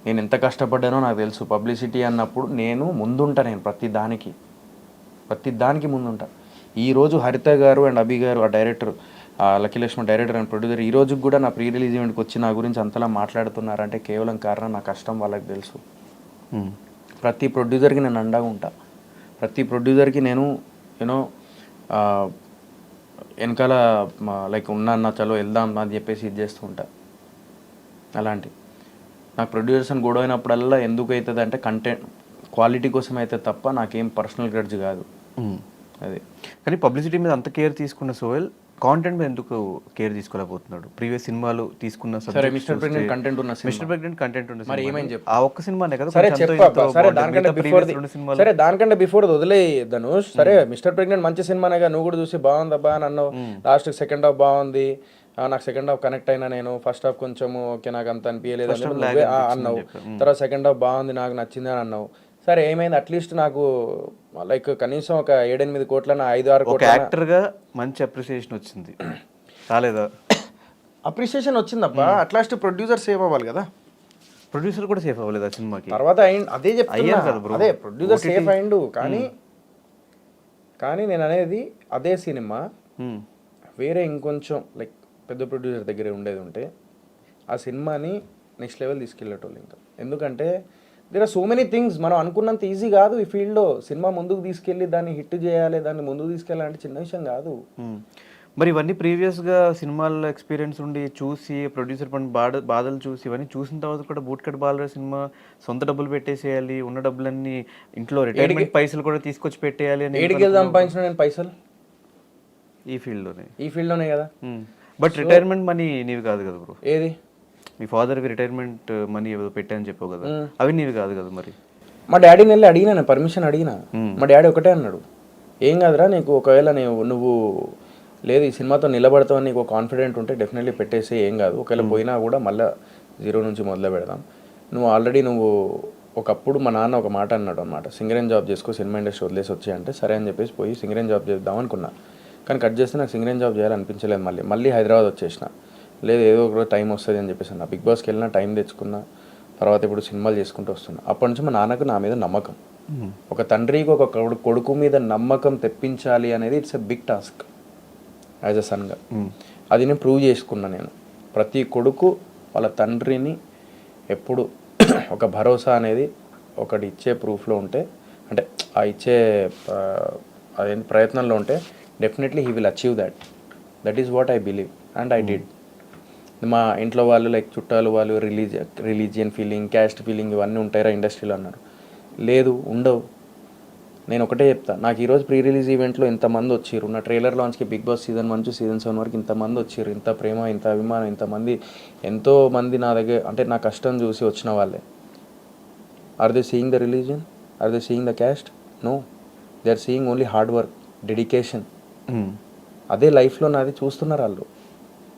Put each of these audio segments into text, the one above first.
నేను ఎంత కష్టపడ్డానో నాకు తెలుసు. పబ్లిసిటీ అన్నప్పుడు నేను ముందుంటా, నేను ప్రతి దానికి ముందుంటా. ఈరోజు హరిత గారు అండ్ అభి గారు, ఆ director, Lucky Lakshman director and producer, ఈ రోజుకి కూడా నా ప్రీ రిలీజ్ ఈవెంట్కి వచ్చి నా గురించి అంతలా మాట్లాడుతున్నారంటే కేవలం కారణం నా కష్టం వాళ్ళకి తెలుసు. ప్రతి ప్రొడ్యూసర్కి నేను అండగా ఉంటా. ప్రతి ప్రొడ్యూసర్కి నేను యూనో వెనకాల లైక్ ఉన్నా చలో వెళ్దాం అని చెప్పేసి ఇది చేస్తూ ఉంటా. అలాంటి నాకు ప్రొడ్యూసర్స్ అని గొడవ అయినప్పుడల్లా ఎందుకు అవుతుంది అంటే కంటెంట్ క్వాలిటీ కోసం అయితే తప్ప నాకేం పర్సనల్ గ్రడ్జ్ కాదు అది. కానీ పబ్లిసిటీ మీద అంత కేర్ తీసుకున్న సోహెల్ కాంటెంట్ మీద ఎందుకు కేర్ తీసుకోలేకపోతున్నాడు? ప్రీవియస్ సినిమాలు తీసుకున్న సరే, మిస్టర్ ప్రెగ్నెంట్ కంటెంట్ ఉన్న మిస్టర్ ప్రెగ్నెంట్ కంటెంట్ ఉన్న మరి ఏమైంది చెప్పు. ఆ ఒక్క సినిమానే కదా. సరే దానికంటే బిఫోర్ వదిలే ధనుష్. సరే మిస్టర్ ప్రెగ్నెంట్ మంచి సినిమానేగా, నువ్వు కూడా చూసి బాగుందబ్బా అని అన్నావు. లాస్ట్ సెకండ్ హాఫ్ బాగుంది, నాకు సెకండ్ హాఫ్ కనెక్ట్ అయినా, నేను ఫస్ట్ హాఫ్ కొంచెం ఓకే నాకు అంత అనిపించలేదు అన్నావు. తర్వాత సెకండ్ హాఫ్ బాగుంది నాకు నచ్చింది అని అన్నావు. సరే ఏమైంది, అట్లీస్ట్ నాకు లైక్ కనీసం ఒక 7-8 కోట్ల 5-6 కోట్ల యాక్టర్గా మంచి అప్రిసియేషన్ వచ్చింది రాలేదా? అప్రిసియేషన్ వచ్చిందబ్బా, అట్లాస్ట్ ప్రొడ్యూసర్ సేవ్ అవ్వాలి కదా. ప్రొడ్యూసర్ కూడా సేఫ్ అవ్వలేదు ఆ సినిమాకి. తర్వాత అదే చెప్తున్నా, అదే ప్రొడ్యూసర్ సేఫ్ అయిండు. కానీ నేను అనేది అదే సినిమా వేరే ఇంకొంచెం లైక్ పెద్ద ప్రొడ్యూసర్ దగ్గర ఉండేది ఉంటే ఆ సినిమాని నెక్స్ట్ లెవెల్ తీసుకెళ్ళేటోళ్ళు ఇంకా. ఎందుకంటే there are so many things, మనం అనుకున్నంత ఈజీ కాదు ఈ ఫీల్డ్లో. సినిమా ముందుకు తీసుకెళ్ళి దాన్ని హిట్ చేయాలి, దాన్ని ముందుకు తీసుకెళ్ళాలంటే చిన్న విషయం కాదు. మరి ఇవన్నీ ప్రీవియస్గా సినిమాల్లో ఎక్స్పీరియన్స్ ఉండి చూసి ప్రొడ్యూసర్ పని బాధలు చూసి ఇవన్నీ చూసిన తర్వాత కూడా బూట్ కట్ బాలరా సినిమా సొంత డబ్బులు పెట్టేసేయాలి, ఉన్న డబ్బులన్నీ ఇంట్లో రిటైర్మెంట్ పైసలు కూడా తీసుకొచ్చి పెట్టేయాలి అని ఏడికి సంపాదించిన నేను పైసలు ఈ ఫీల్డ్లోనే కదా. బట్ రిటైర్మెంట్ మనీ నీవి కాదు కదా బ్రో. ఏది? మీ ఫాదర్కి రిటైర్మెంట్ మనీ ఏదో పెట్టాయని చెప్పావు కదా, అవి నీవి కాదు కదా. మరి మా డాడీని వెళ్ళి అడిగినా, పర్మిషన్ అడిగినా. మా డాడీ ఒకటే అన్నాడు, ఏం కాదురా నీకు, ఒకవేళ నువ్వు లేదు ఈ సినిమాతో నిలబడతావని నీకు కాన్ఫిడెంట్ ఉంటే డెఫినెట్లీ పెట్టేసి ఏం కాదు. ఒకవేళ పోయినా కూడా మళ్ళీ 0 నుంచి మొదలు పెడదాం. నువ్వు ఆల్రెడీ ఒకప్పుడు మా నాన్న ఒక మాట అన్నాడు అనమాట, సింగరేన్ జాబ్ చేసుకో, సినిమా ఇండస్ట్రీ వదిలేసి వచ్చాయంటే సరే అని చెప్పేసి పోయి సింగరేన్ జాబ్ చేద్దాం అనుకున్నా. కానీ కట్ చేస్తే నాకు సింగరేన్ జాబ్ చేయాలనిపించలేదు. మళ్ళీ హైదరాబాద్ వచ్చేసిన. లేదు ఏదో ఒక టైం వస్తుంది అని చెప్పేసి అన్న. బిగ్ బాస్కి వెళ్ళినా టైం తెచ్చుకున్నా. తర్వాత ఇప్పుడు సినిమాలు చేసుకుంటూ వస్తున్నా. అప్పటి నుంచి మా నాన్నకు నా మీద నమ్మకం. ఒక తండ్రికి ఒక కొడుకు మీద నమ్మకం తెప్పించాలి అనేది it's a big task as a సన్గా. అది నేను ప్రూవ్ చేసుకున్నా. నేను ప్రతి కొడుకు వాళ్ళ తండ్రిని ఎప్పుడు ఒక భరోసా అనేది ఒకటి ఇచ్చే ప్రూఫ్లో ఉంటే, అంటే ఆ ఇచ్చే అదేంటి ప్రయత్నంలో ఉంటే definitely he will achieve that is what I believe and I did. మా ఇంట్లో వాళ్ళు లైక్ చుట్టాలు వాళ్ళు రిలీజియన్ ఫీలింగ్, క్యాస్ట్ ఫీలింగ్ ఇవన్నీ ఉంటాయిరా ఇండస్ట్రీలో అన్నారు. లేదు, ఉండవు. నేను ఒకటే చెప్తా, నాకు ఈరోజు ప్రీ రిలీజ్ ఈవెంట్లో ఇంతమంది వచ్చారు, నా ట్రైలర్ లాంచ్కి బిగ్ బాస్ సీజన్ 1 నుంచి సీజన్ 7 వరకు ఇంతమంది వచ్చారు, ఇంత ప్రేమ, ఇంత అభిమానం, ఇంతమంది, ఎంతోమంది నా దగ్గర అంటే నా కష్టం చూసి వచ్చిన వాళ్ళే. Are they seeing the religion? Are they seeing the caste? No, they are seeing only hard work, dedication. అదే లైఫ్లో నాది చూస్తున్నారు వాళ్ళు.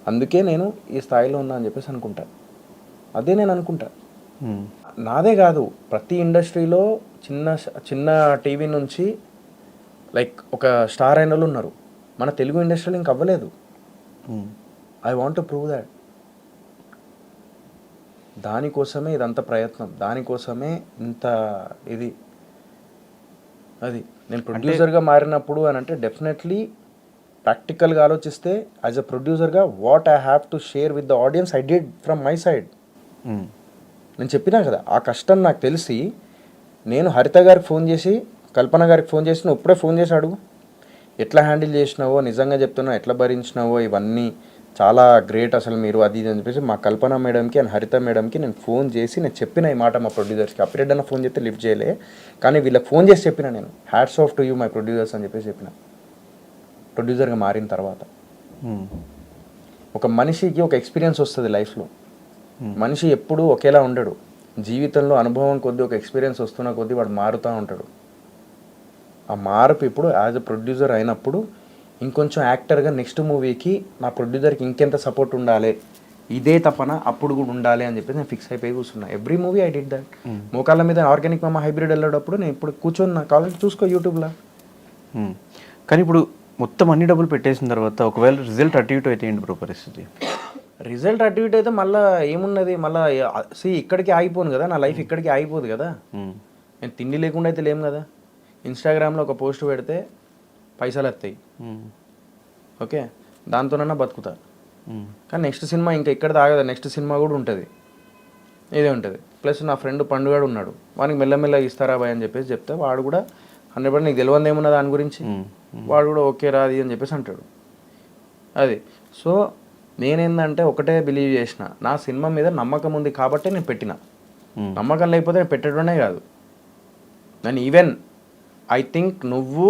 అందుకే నేను ఈ స్థాయిలో ఉన్నా అని చెప్పేసి అనుకుంటా. అదే నేను అనుకుంటా. నాదే కాదు, ప్రతి ఇండస్ట్రీలో చిన్న టీవీ నుంచి లైక్ ఒక స్టార్ అయిన వాళ్ళు ఉన్నారు. మన తెలుగు ఇండస్ట్రీలో ఇంక అవ్వలేదు. I want to prove that. దానికోసమే ఇదంత ప్రయత్నం, దానికోసమే ఇంత ఇది. అది నేను ప్రొడ్యూసర్గా మారినప్పుడు అని అంటే డెఫినెట్లీ ప్రాక్టికల్గా ఆలోచిస్తే యాజ్ అ ప్రొడ్యూసర్గా what I have to share with the audience I did from my side. నేను చెప్పినా కదా, ఆ కష్టం నాకు తెలిసి నేను హరిత గారికి ఫోన్ చేసి, కల్పన గారికి ఫోన్ చేసి, నువ్వు ఇప్పుడే ఫోన్ చేసి అడుగు ఎట్లా హ్యాండిల్ చేసినావో, నిజంగా చెప్తున్నావు ఎట్లా భరించినావో, ఇవన్నీ చాలా గ్రేట్ అసలు మీరు అది అని చెప్పేసి మా కల్పన మేడంకి అండ్ హరిత మేడంకి నేను ఫోన్ చేసి నేను చెప్పిన ఈ మాట మా ప్రొడ్యూసర్స్కి. అప్రెడ్ అన్న ఫోన్ చేస్తే లిఫ్ట్ చేయలే, కానీ వీళ్ళకి ఫోన్ చేసి చెప్పిన నేను, hats off to you my producers అని చెప్పేసి చెప్పిన. ప్రొడ్యూసర్గా మారిన తర్వాత ఒక మనిషికి ఒక ఎక్స్పీరియన్స్ వస్తుంది లైఫ్లో. మనిషి ఎప్పుడూ ఒకేలా ఉండడు. జీవితంలో అనుభవం కొద్దీ, ఒక ఎక్స్పీరియన్స్ వస్తున్న కొద్దీ వాడు మారుతూ ఉంటాడు. ఆ మార్పు ఇప్పుడు యాజ్ అ ప్రొడ్యూసర్ అయినప్పుడు ఇంకొంచెం యాక్టర్గా నెక్స్ట్ మూవీకి నా ప్రొడ్యూసర్కి ఇంకెంత సపోర్ట్ ఉండాలి, ఇదే తపన అప్పుడు కూడా ఉండాలి అని చెప్పి నేను ఫిక్స్ అయిపోయి కూర్చున్నా. Every movie I did that. మోకాళ్ళ మీద ఆర్గానిక్ మామ హైబ్రిడ్ వెళ్ళేటప్పుడు నేను ఇప్పుడు కూర్చొని నా కాలేజ్ చూసుకో యూట్యూబ్లో. కానీ ఇప్పుడు మొత్తం అన్ని డబ్బులు పెట్టేసిన తర్వాత ఒకవేళ రిజల్ట్ అటు ఇటు అయితే ఏంటి బ్రో పరిస్థితి? రిజల్ట్ అటు ఇటు అయితే మళ్ళీ ఏమున్నది మళ్ళీ ఇక్కడికి ఆగిపోను కదా, నా లైఫ్ ఇక్కడికి ఆగిపోదు కదా. నేను తిండి లేకుండా అయితే లేం కదా. ఇన్స్టాగ్రామ్లో ఒక పోస్ట్ పెడితే పైసలు వస్తాయి, ఓకే, దాంతోనన్నా బతుకుతా. కానీ నెక్స్ట్ సినిమా ఇంకా ఇక్కడ తాగదా, నెక్స్ట్ సినిమా కూడా ఉంటుంది, ఇదే ఉంటుంది. ప్లస్ నా ఫ్రెండ్ పండుగాడు ఉన్నాడు, వానికి మెల్లమెల్లగా ఇస్తారా బాయ్ అని చెప్పేసి చెప్తే వాడు కూడా 100% నీకు తెలియదు ఏమున్నా దాని గురించి, వాడు కూడా ఓకే రాది అని చెప్పేసి అంటాడు. అది సో నేనేందంటే ఒకటే బిలీవ్ చేసిన, నా సినిమా మీద నమ్మకం ఉంది కాబట్టే నేను పెట్టిన. నమ్మకం లేకపోతే నేను పెట్టడమే కాదు. నేను ఈవెన్ ఐ థింక్ నువ్వు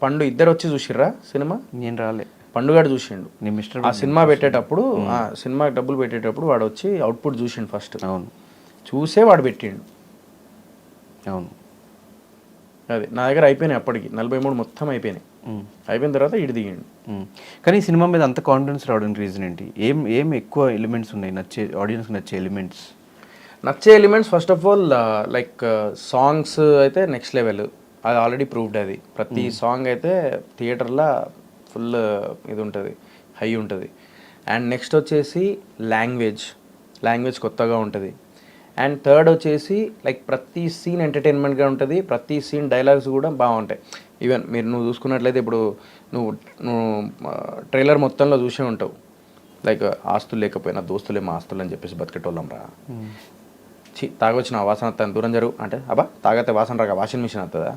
పండు ఇద్దరు వచ్చి చూసిర్రా సినిమా? నేను రాలే, పండుగాడు చూసిండు. నీ మిస్టర్ ఆ సినిమా పెట్టేటప్పుడు, ఆ సినిమా డబ్బులు పెట్టేటప్పుడు వాడు వచ్చి అవుట్పుట్ చూసిండు ఫస్ట్. అవును, చూసే వాడు పెట్టిండు. అవును, అది నా దగ్గర అయిపోయినాయి అప్పటికి 43 మొత్తం అయిపోయినాయి. అయిపోయిన తర్వాత ఇటు దిగిండు. కానీ ఈ సినిమా మీద అంత కాన్ఫిడెన్స్ రావడానికి రీజన్ ఏంటి? ఏం ఎక్కువ ఎలిమెంట్స్ ఉన్నాయి నచ్చే, ఆడియన్స్కి నచ్చే ఎలిమెంట్స్? నచ్చే elements first of all like songs అయితే నెక్స్ట్ లెవెల్, అది ఆల్రెడీ ప్రూవ్డ్. అది ప్రతి సాంగ్ అయితే థియేటర్లో ఫుల్ ఇది ఉంటుంది, హై ఉంటుంది. అండ్ నెక్స్ట్ వచ్చేసి లాంగ్వేజ్ కొత్తగా ఉంటుంది. అండ్ థర్డ్ వచ్చేసి లైక్ ప్రతి సీన్ ఎంటర్టైన్మెంట్గా ఉంటుంది, ప్రతి సీన్ డైలాగ్స్ కూడా బాగుంటాయి. ఈవెన్ నువ్వు చూసుకున్నట్లయితే ఇప్పుడు నువ్వు ట్రైలర్ మొత్తంలో చూసే ఉంటావు, లైక్ ఆస్తులు లేకపోయినా దోస్తులే మా ఆస్తులు అని చెప్పేసి బతికేటోళ్ళం రా, తాగొచ్చిన వాసన వస్తాను దూరం జరుగు అంటే, అబ్బా తాగితే వాసన రాక వాషింగ్ మిషన్ వస్తుందా?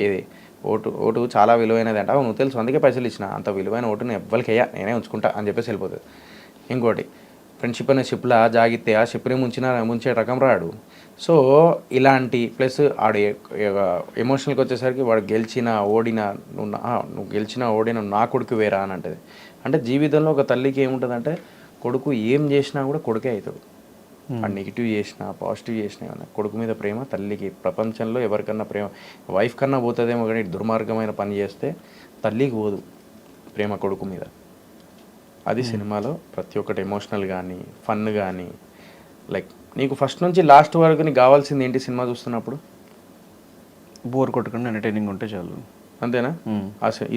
ఏది ఓటు చాలా విలువైనది అంటే, నువ్వు తెలుసు అందుకే పైసలు ఇచ్చిన, అంత విలువైన ఓటుని ఎవ్వరికి అయ్యా నేనే ఉంచుకుంటా అని చెప్పేసి వెళ్ళిపోతుంది. ఇంకోటి ఫ్రెండ్షిప్ అనే షిప్లా జాగితే ఆ షిప్ని ముంచే రకం రాడు. సో ఇలాంటి ప్లస్ ఆడు ఎమోషనల్కి వచ్చేసరికి వాడు నువ్వు గెలిచినా ఓడినా నా కొడుకు వేరా అని అంటది. అంటే జీవితంలో ఒక తల్లికి ఏముంటుందంటే కొడుకు ఏం చేసినా కూడా కొడుకే అవుతాడు. ఆ నెగిటివ్ చేసినా పాజిటివ్ చేసినా ఏమన్నా కొడుకు మీద ప్రేమ తల్లికి ప్రపంచంలో ఎవరికన్నా ప్రేమ, వైఫ్ కన్నా పోతుందేమో కానీ దుర్మార్గమైన పని చేస్తే తల్లికి పోదు ప్రేమ కొడుకు మీద. అది సినిమాలో ప్రతి ఒక్కటి ఎమోషనల్ కానీ ఫన్ కానీ, లైక్ నీకు ఫస్ట్ నుంచి లాస్ట్ వరకు నీకు కావాల్సింది ఏంటి సినిమా చూస్తున్నప్పుడు? బోర్ కొట్టకుండా ఎంటర్టైనింగ్ ఉంటే చాలు, అంతేనా?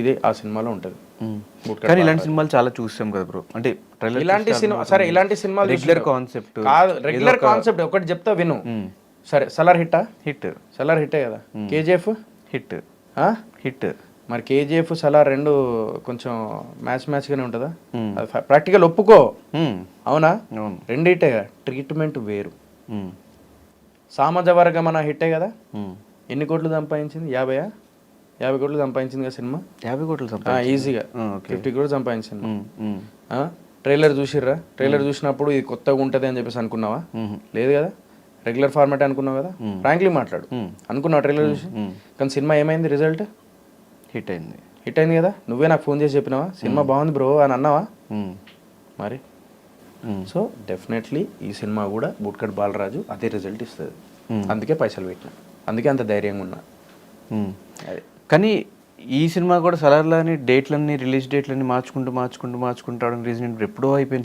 ఇదే ఆ సినిమాలో ఉంటుంది. కానీ ఇలాంటి సినిమాలు చాలా చూసాం కదా బ్రో, అంటే ఇలాంటి సినిమా సరే, ఇలాంటి సినిమాలు రెగ్యులర్ కాన్సెప్ట్ కాదు, రెగ్యులర్ కాన్సెప్ట్ ఒకటి చెప్తా విను. సరే సలార్ హిట్టా? సలార్ హిట్టే కదా. KGF hit. మరి కేజీఎఫ్ సలార్ రెండు కొంచెం మ్యాచ్గానే ఉంటుందా? ప్రాక్టికల్ ఒప్పుకో, అవునా? రెండు హిట్టే కదా. ట్రీట్మెంట్ వేరు. సామాజ వర్గమన హిట్టే కదా. ఎన్ని కోట్లు సంపాదించింది? 50 కోట్లు సంపాదించింది కదా సినిమా. 50 కోట్లు ఈజీగా 50 కోట్లు సంపాదించింది. ట్రైలర్ చూసిర్రా? ట్రైలర్ చూసినప్పుడు ఇది కొత్తగా ఉంటుంది అని చెప్పేసి అనుకున్నావా? లేదు కదా. రెగ్యులర్ ఫార్మాట్ అనుకున్నావు కదా. ఫ్రాంక్లీ మాట్లాడు, అనుకున్నావు ట్రైలర్ చూసి. కానీ సినిమా ఏమైంది? రిజల్ట్ హిట్ అయింది కదా. నువ్వే నాకు ఫోన్ చేసి చెప్పినావా సినిమా బాగుంది బ్రో అని అన్నావా? మరి సో డెఫినెట్లీ ఈ సినిమా కూడా బూట్కట్ బాలరాజు అదే రిజల్ట్ ఇస్తుంది. అందుకే పైసలు పెట్టిన, అందుకే అంత ధైర్యంగా ఉన్నా. అది కానీ ఈ సినిమా కూడా సలార్లని రిలీజ్ డేట్లన్నీ మార్చుకుంటూ రీజన్ ఎప్పుడో అయిపోయింది.